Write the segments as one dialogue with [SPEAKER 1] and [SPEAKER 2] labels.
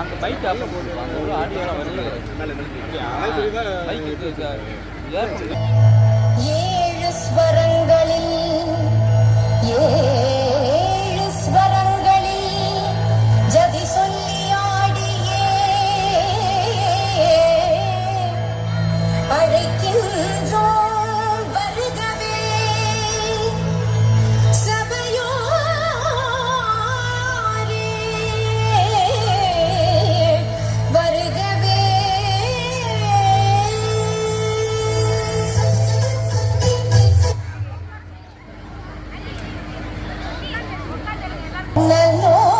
[SPEAKER 1] அங்கே பைக் அப்போ போட்டுருவாங்க ஒரு ஆடியோலாம் வரல பைக்கு
[SPEAKER 2] ஏழு ஸ்வரங்களில் ஏழு ஸ்வரங்களில் ஜதி சொல்லி ஆடியே அழைக்கின்றோம் வருகவே சபையோரே வருகவே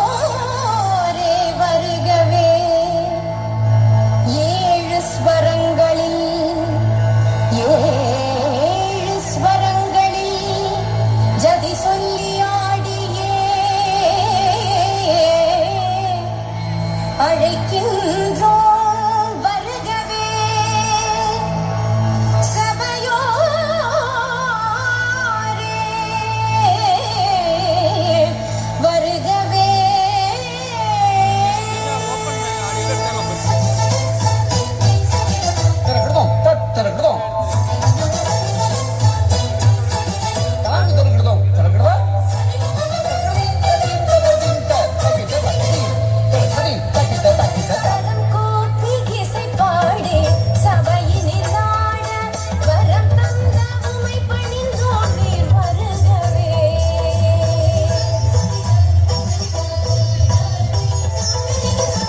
[SPEAKER 2] நல்லோரே வருகவே ஏழு ஸ்வரங்களில் ஏழு ஸ்வரங்களில் ஜதி சொல்லி ஆடியே அழைக்கின்றோம் வருகவே சபையோரே வருகவே கரம் கூப்பி இசை பாடி சபையினில் ஆட வரம் தந்த உமை பணிந்தோம் நீர் வருகவே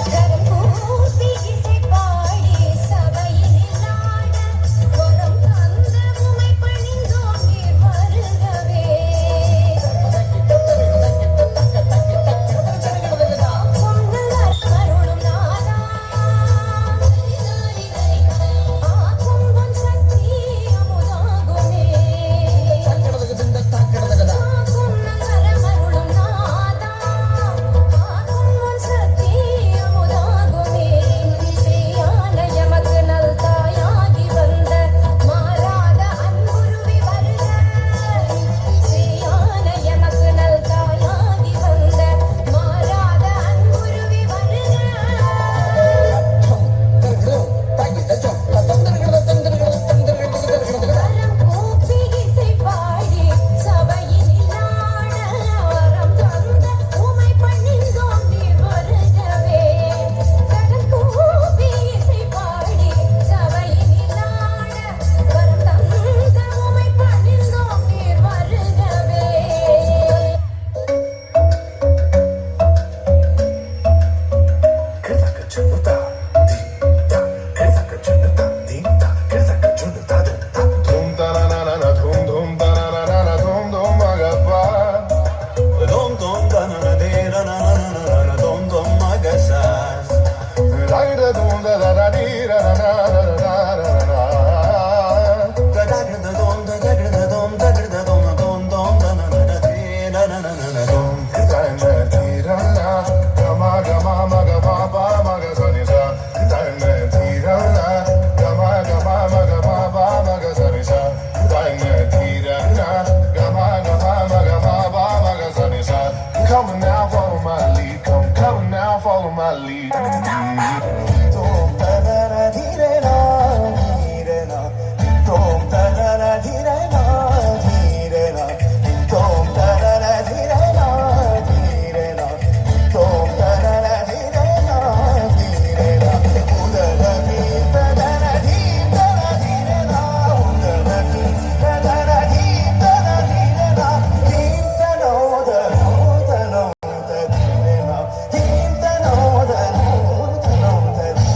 [SPEAKER 2] கரம் கூப்பி இசை பாடி சபையினில் ஆட வரம் தந்த உமை பணிந்தோம் நீர் வருகவே அருளும் நாதா ஆகும்பொன் சக்தி அமுதாகுமே ஆகும் நகரம் அருளும் நாதா ஆகும்பொன் சக்தி அமுதாகுமே ஸ்ரீயான எமக்கு நல் தாயாகி வந்த மாறாத அன்புருவி வருக ஸ்ரீயான எமக்கு நல் தாயாகி வந்த மாறாத அன்புருவி வருக கரம் கூப்பி இசை பாடி சபையினில் ஆட வரம் தந்த உமை பணிந்தோம் நீர் வருகவே கரம் கூப்பி இசை பாடி சபையினில் ஆட வரம் தந்த உமை பணிந்தோம் நீர் வருகவே
[SPEAKER 3] Come now, follow my lead. Come now, follow my lead. Tom da da da dee da da dee da da. Tom da da da dee da da dee da da. Tom da da da dee da da dee da da. Tom da da da dee da da dee da da. Da da dee da da da dee da da dee da da. Da da dee da da da dee da da dee da da. Dee da no da no da no da dee da no. Dee da no da no da no da.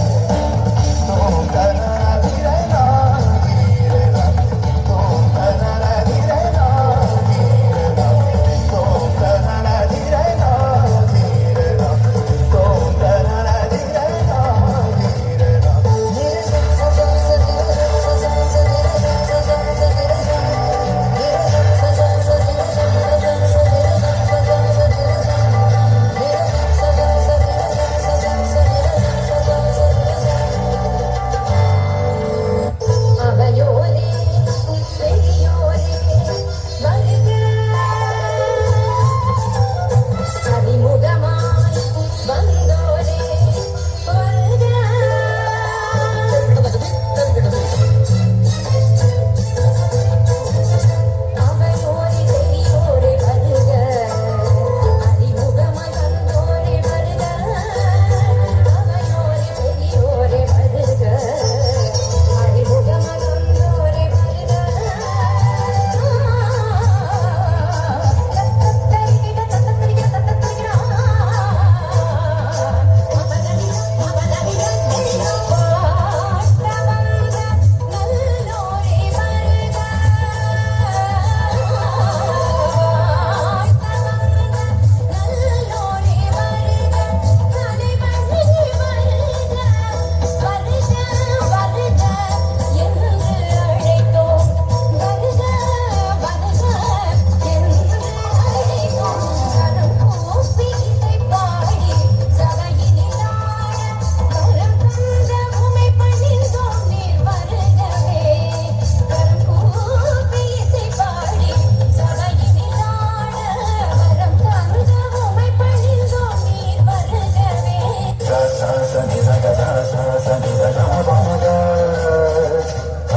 [SPEAKER 3] sa sa ni da ga ma pa ma ga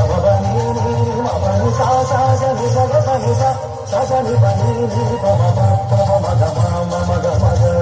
[SPEAKER 3] ma pa ni ni ma pa ni sa sa sa ni sa ga sa ni sa ni pa ni pa ma ma ga ma ga ma ga.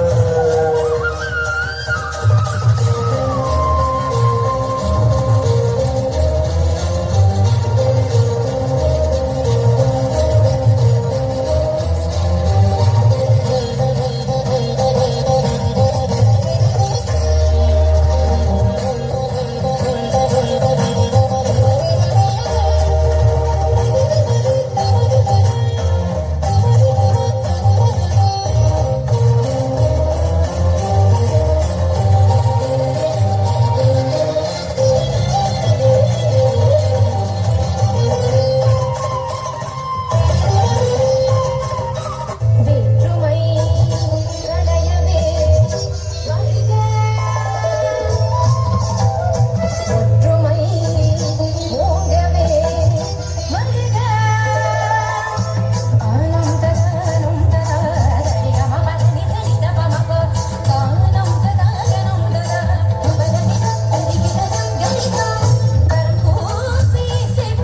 [SPEAKER 2] வேற்றுமை களையவே வருக ஒற்றுமை ஓங்கவே வருக annum தகனம் தகரி கம பதனி தனித பமப கானம் தகனம் தக பதனி தரிகிதம் கரிகா கரம் கூப்பி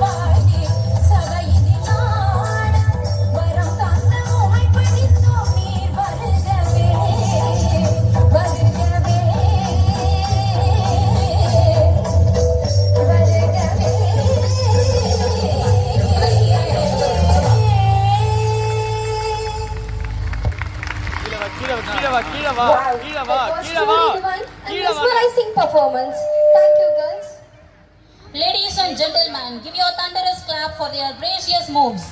[SPEAKER 2] பாடி சபையினாட வரம் தந்த உமை பிடித்தோம் நீர் வருகவே வருகவே
[SPEAKER 1] கீழே வா
[SPEAKER 2] Wow,
[SPEAKER 1] கீழே வா
[SPEAKER 2] that was
[SPEAKER 1] கீழே வா
[SPEAKER 2] truly divine and
[SPEAKER 1] கீழே வா
[SPEAKER 2] mesmerizing performance. Thank you, girls.
[SPEAKER 4] Ladies and gentlemen, give your thunderous clap for their gracious moves.